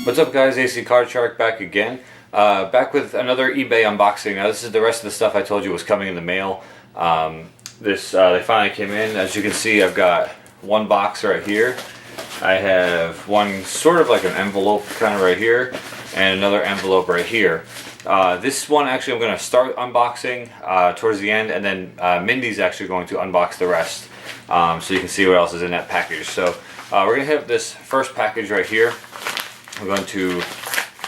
What's up, guys? AC Card Shark back again. Back with another eBay unboxing. Now this is the rest of the stuff I told you was coming in the mail. They finally came in. As you can see, I've got one box right here. I have one sort of like an envelope kind of right here, and another envelope right here. This one actually I'm going to start unboxing towards the end, and then Mindy's actually going to unbox the rest, so you can see what else is in that package. So we're going to hit this first package right here. I'm going to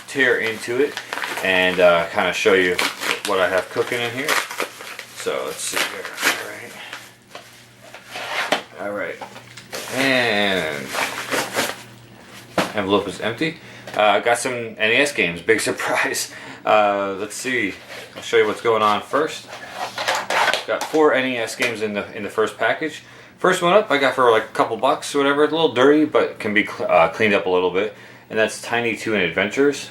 tear into it and kind of show you what I have cooking in here. So let's see here. All right, and envelope is empty. I got some NES games. Big surprise. Let's see. I'll show you what's going on first. Got 4 NES games in the first package. First one up, I got for like a couple bucks or whatever. It's a little dirty, but can be cleaned up a little bit. And that's Tiny Toon Adventures.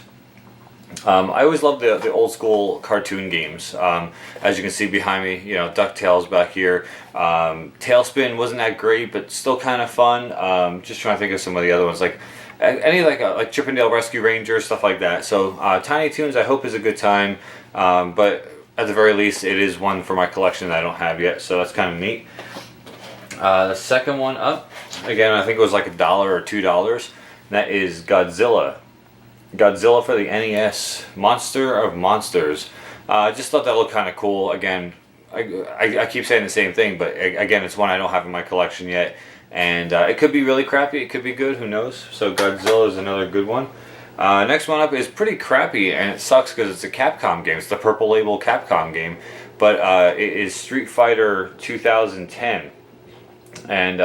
I always loved the old school cartoon games. As you can see behind me, you know, DuckTales back here. Tailspin wasn't that great, but still kind of fun. Just trying to think of some of the other ones, like any like Chip 'n Dale Rescue Rangers, stuff like that. So Tiny Toons, I hope, is a good time. But at the very least, it is one for my collection that I don't have yet. So that's kind of neat. The second one up, again, I think it was like $1 or $2. That is Godzilla. Godzilla for the NES. Monster of Monsters. I just thought that looked kind of cool. Again, I keep saying the same thing, but again, it's one I don't have in my collection yet. And it could be really crappy, it could be good, who knows. So Godzilla is another good one. Next one up is pretty crappy, and it sucks because it's a Capcom game. It's the Purple Label Capcom game. But it is Street Fighter 2010. And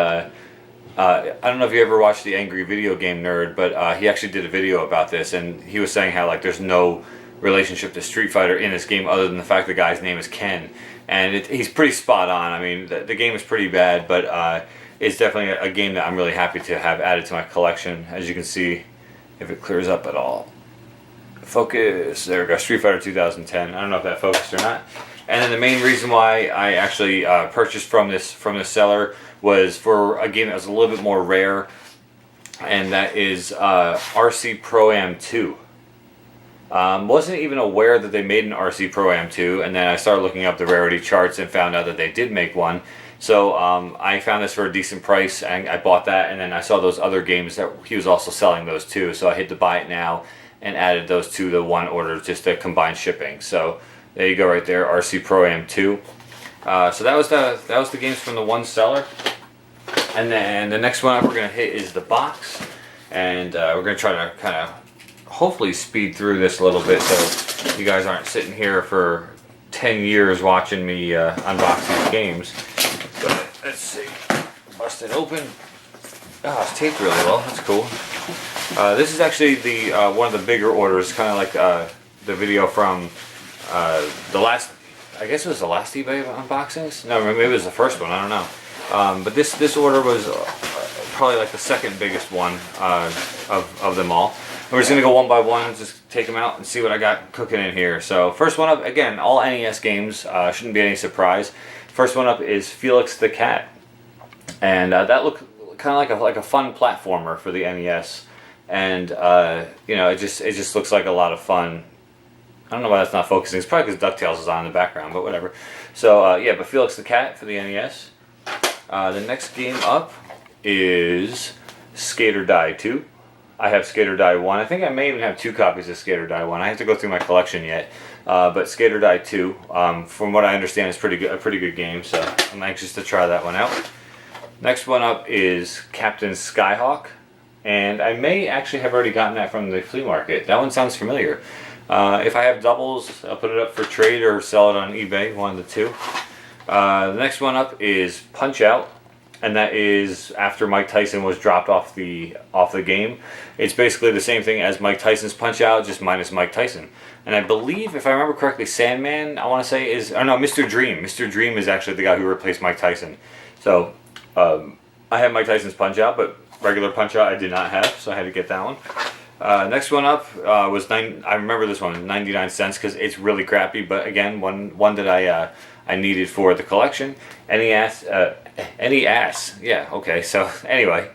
I don't know if you ever watched the Angry Video Game Nerd, but he actually did a video about this, and he was saying how like there's no relationship to Street Fighter in this game other than the fact the guy's name is Ken, and he's pretty spot on. I mean, the game is pretty bad, but it's definitely a game that I'm really happy to have added to my collection. As you can see, if it clears up at all. Focus. There we go. Street Fighter 2010. I don't know if that focused or not. And then the main reason why I actually purchased from this seller was for a game that was a little bit more rare, and that is RC Pro-Am 2. Wasn't even aware that they made an RC Pro-Am 2, and then I started looking up the rarity charts and found out that they did make one. So I found this for a decent price, and I bought that, and then I saw those other games that he was also selling those too, so I hit to buy it now and added those to the one order just to combine shipping. So there you go right there, RC Pro-Am 2. So that was the games from the one seller. And then the next one up we're going to hit is the box. And we're going to try to kind of hopefully speed through this a little bit so you guys aren't sitting here for 10 years watching me unbox these games. But let's see. Bust it open. Oh, it's taped really well. That's cool. This is actually the one of the bigger orders, kind of like the video from the last, I guess it was the last eBay unboxings? No, maybe it was the first one, I don't know. But this order was probably like the second biggest one of them all. And we're just going to go one by one, just take them out and see what I got cooking in here. So first one up, again, all NES games, shouldn't be any surprise. First one up is Felix the Cat. And that looked kind of like a fun platformer for the NES. And, you know, it just looks like a lot of fun. I don't know why that's not focusing. It's probably because DuckTales is on in the background, but whatever. So, yeah, but Felix the Cat for the NES. The next game up is Skate or Die 2. I have Skate or Die 1. I think I may even have 2 copies of Skate or Die 1. I have to go through my collection yet. But Skate or Die 2, from what I understand, is a pretty good game, so I'm anxious to try that one out. Next one up is Captain Skyhawk. And I may actually have already gotten that from the flea market. That one sounds familiar. If I have doubles, I'll put it up for trade or sell it on eBay, one of the two. The next one up is Punch Out, and that is after Mike Tyson was dropped off the game. It's basically the same thing as Mike Tyson's Punch Out, just minus Mike Tyson. And I believe, if I remember correctly, Sandman, I want to say, is, or no, Mr. Dream. Mr. Dream is actually the guy who replaced Mike Tyson. So I have Mike Tyson's Punch Out, but regular Punch Out I did not have, so I had to get that one. Next one up was I remember this one, 99 cents, because it's really crappy, but again, one that I needed for the collection. NES, yeah, okay, so anyway,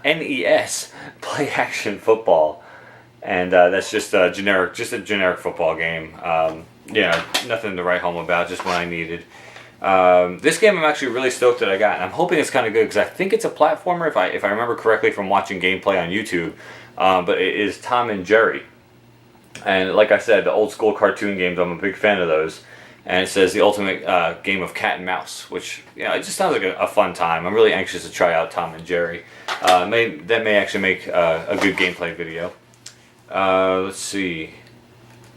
NES Play Action Football. and that's just a generic football game. Yeah, nothing to write home about, just one I needed. This game I'm actually really stoked that I got, and I'm hoping it's kind of good because I think it's a platformer if I remember correctly from watching gameplay on YouTube. But it is Tom and Jerry, and like I said, the old school cartoon games, I'm a big fan of those. And it says the ultimate game of cat and mouse, which it just sounds like a fun time. I'm really anxious to try out Tom and Jerry. That may actually make a good gameplay video. Let's see.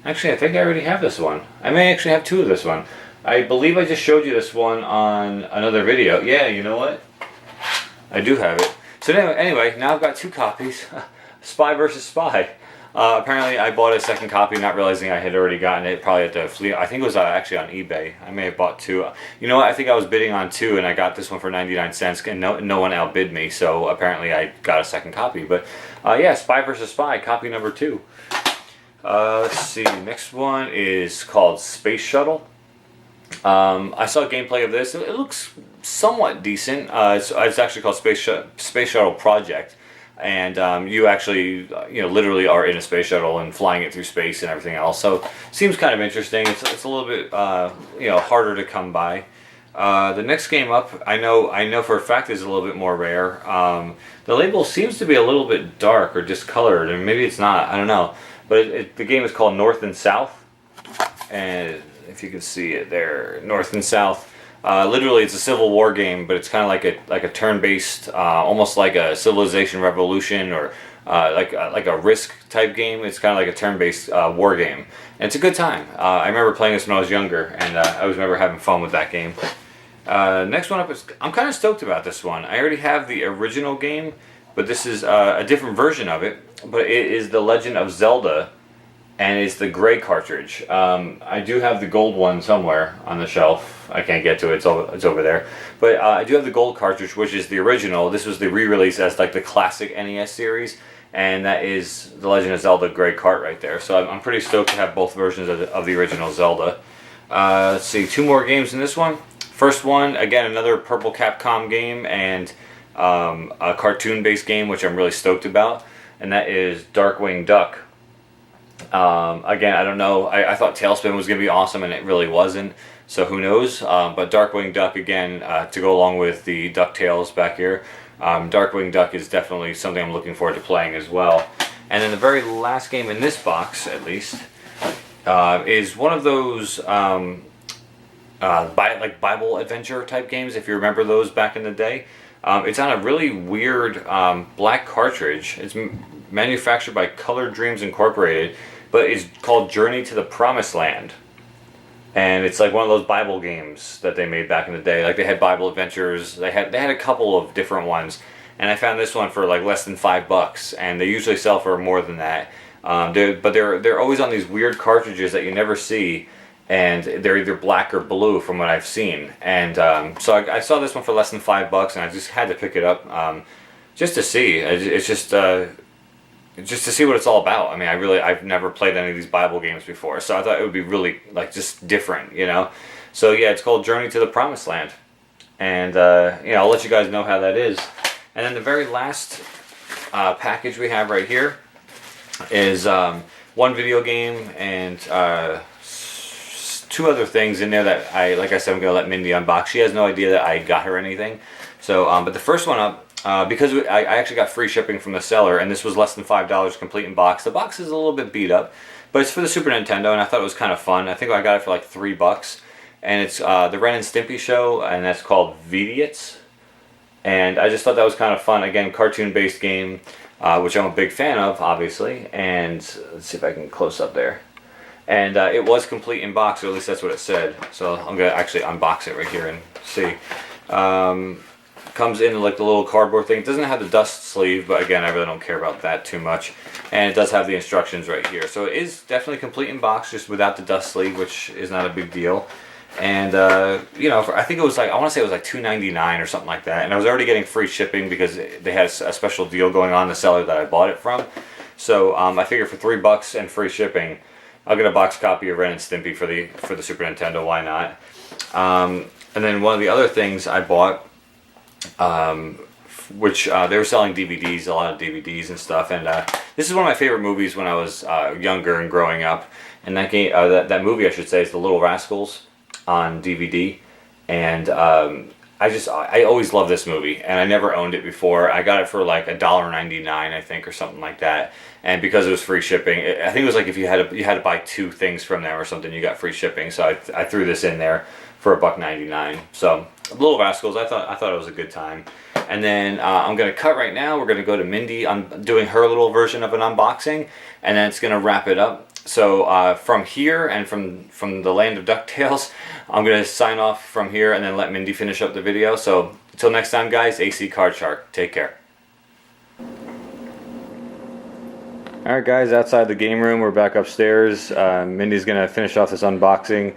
Actually, I think I already have this one. I may actually have two of this one. I believe I just showed you this one on another video. Yeah, you know what? I do have it. So anyway, now I've got two copies. Spy versus Spy. Apparently I bought a second copy not realizing I had already gotten it, probably at the flea. I think it was actually on eBay. I may have bought two. You know what? I think I was bidding on two and I got this one for 99 cents and no one outbid me, so apparently I got a second copy. But yeah, Spy versus Spy, copy number 2. Let's see, next one is called Space Shuttle. I saw gameplay of this. It looks somewhat decent. It's actually called Space Shuttle Project. And you actually, literally are in a space shuttle and flying it through space and everything else. So seems kind of interesting. It's a little bit, harder to come by. The next game up, I know for a fact is a little bit more rare. The label seems to be a little bit dark or discolored, and maybe it's not. I don't know. But the game is called North and South, and if you can see it there, North and South. Literally, it's a Civil War game, but it's kind of like a turn-based, almost like a Civilization Revolution or like a Risk type game. It's kind of like a turn-based war game, and it's a good time. I remember playing this when I was younger, and I always remember having fun with that game. Next one up is, I'm kind of stoked about this one. I already have the original game, but this is a different version of it. But it is The Legend of Zelda. And it's the gray cartridge. I do have the gold one somewhere on the shelf. I can't get to it, it's over there. But I do have the gold cartridge, which is the original. This was the re-release as like the classic NES series. And that is The Legend of Zelda Gray Cart right there. So I'm pretty stoked to have both versions of the original Zelda. Let's see, 2 more games in this one. First one, again, another Purple Capcom game and a cartoon-based game, which I'm really stoked about. And that is Darkwing Duck. Again, I don't know. I thought Tailspin was going to be awesome, and it really wasn't. So who knows? But Darkwing Duck, again, to go along with the DuckTales back here, Darkwing Duck is definitely something I'm looking forward to playing as well. And then the very last game in this box, at least, is one of those like Bible adventure type games, if you remember those back in the day. It's on a really weird black cartridge. It's manufactured by Color Dreams Incorporated, but it's called Journey to the Promised Land. And it's like one of those Bible games that they made back in the day. Like they had Bible Adventures, they had a couple of different ones, and I found this one for like less than $5, and they usually sell for more than that. But they're always on these weird cartridges that you never see, and they're either black or blue from what I've seen. And so I saw this one for less than $5, and I just had to pick it up just to see. It's just to see what it's all about. I mean, I've never played any of these Bible games before, so I thought it would be really like just different, So yeah, it's called Journey to the Promised Land, and I'll let you guys know how that is. And then the very last package we have right here is one video game and 2 other things in there that like I said, I'm gonna let Mindy unbox. She has no idea that I got her anything. So, but the first one up. Because I actually got free shipping from the seller, and this was less than $5 complete in box. The box is a little bit beat up, but it's for the Super Nintendo, and I thought it was kind of fun. I think I got it for like $3, and it's the Ren and Stimpy show, and that's called Vidiots. And I just thought that was kind of fun. Again, cartoon-based game, which I'm a big fan of, obviously. And let's see if I can close up there. And it was complete in box, or at least that's what it said. So I'm gonna actually unbox it right here and see. Comes in like the little cardboard thing. It doesn't have the dust sleeve, but again, I really don't care about that too much. And it does have the instructions right here. So it is definitely complete in box, just without the dust sleeve, which is not a big deal. And I think it was like, I want to say it was like $2.99 or something like that. And I was already getting free shipping because they had a special deal going on, the seller that I bought it from. So I figured for $3 and free shipping, I'll get a box copy of Ren and Stimpy for the Super Nintendo. Why not? And then one of the other things I bought, which they were selling DVDs, a lot of DVDs and stuff, and This is one of my favorite movies when I was younger and growing up. And that game, that movie, I should say, is The Little Rascals on DVD. And I always loved this movie, and I never owned it before. I got it for like $1.99, I think, or something like that. And because it was free shipping, I think it was like if you had to buy 2 things from them or something, you got free shipping. So I threw this in there for $1.99. So Little Rascals, I thought it was a good time. And then I'm gonna cut right now. We're gonna go to Mindy. I'm doing her little version of an unboxing, and then it's gonna wrap it up. So from here and from the land of DuckTales, I'm gonna sign off from here and then let Mindy finish up the video. So until next time, guys, AC Card Shark. Take care. Alright guys, outside the game room, we're back upstairs. Mindy's gonna finish off this unboxing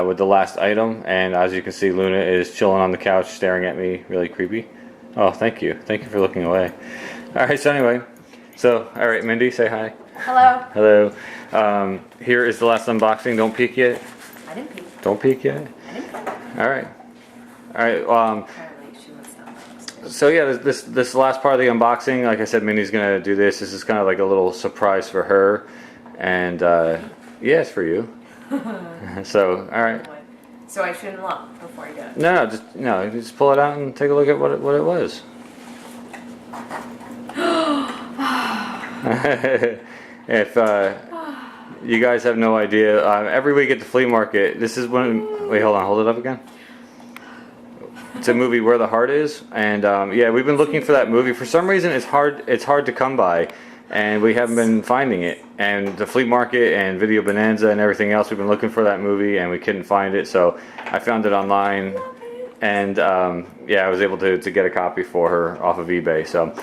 with the last item, and as you can see, Luna is chilling on the couch staring at me, really creepy. Oh, thank you for looking away. Alright, so anyway, alright, Mindy, say hi. Hello. Hello. Here is the last unboxing. Don't peek yet. I didn't peek. Don't peek yet. I didn't peek. Alright. Alright, Apparently she wants to unbox. so yeah, this last part of the unboxing, like I said, Mindy's gonna do this. This is kind of like a little surprise for her, and yeah, it's for you. So, all right. So I shouldn't look before I do it. No, just pull it out and take a look at what it was. If you guys have no idea, every week at the flea market, this is one. Wait, hold on, hold it up again. It's a movie, Where the Heart Is, and yeah, we've been looking for that movie. For some reason, it's hard to come by, and we haven't been finding it. And the flea market and Video Bonanza and everything else, we've been looking for that movie, and we couldn't find it. So I found it online, and yeah, I was able to get a copy for her off of eBay. So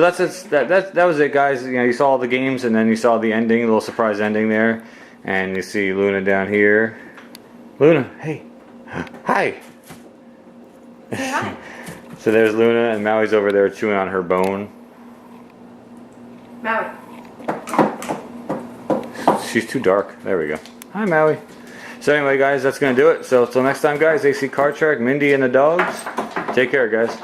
that's it. That was it, guys. You know, you saw all the games, and then you saw the ending, a little surprise ending there, and you see Luna down here. Luna, hey, hi. Say hi. So there's Luna, and Maui's over there chewing on her bone. Maui. She's too dark. There we go. Hi, Maui. So anyway, guys, that's going to do it. So until next time, guys, AC Card Shark, Mindy, and the dogs. Take care, guys.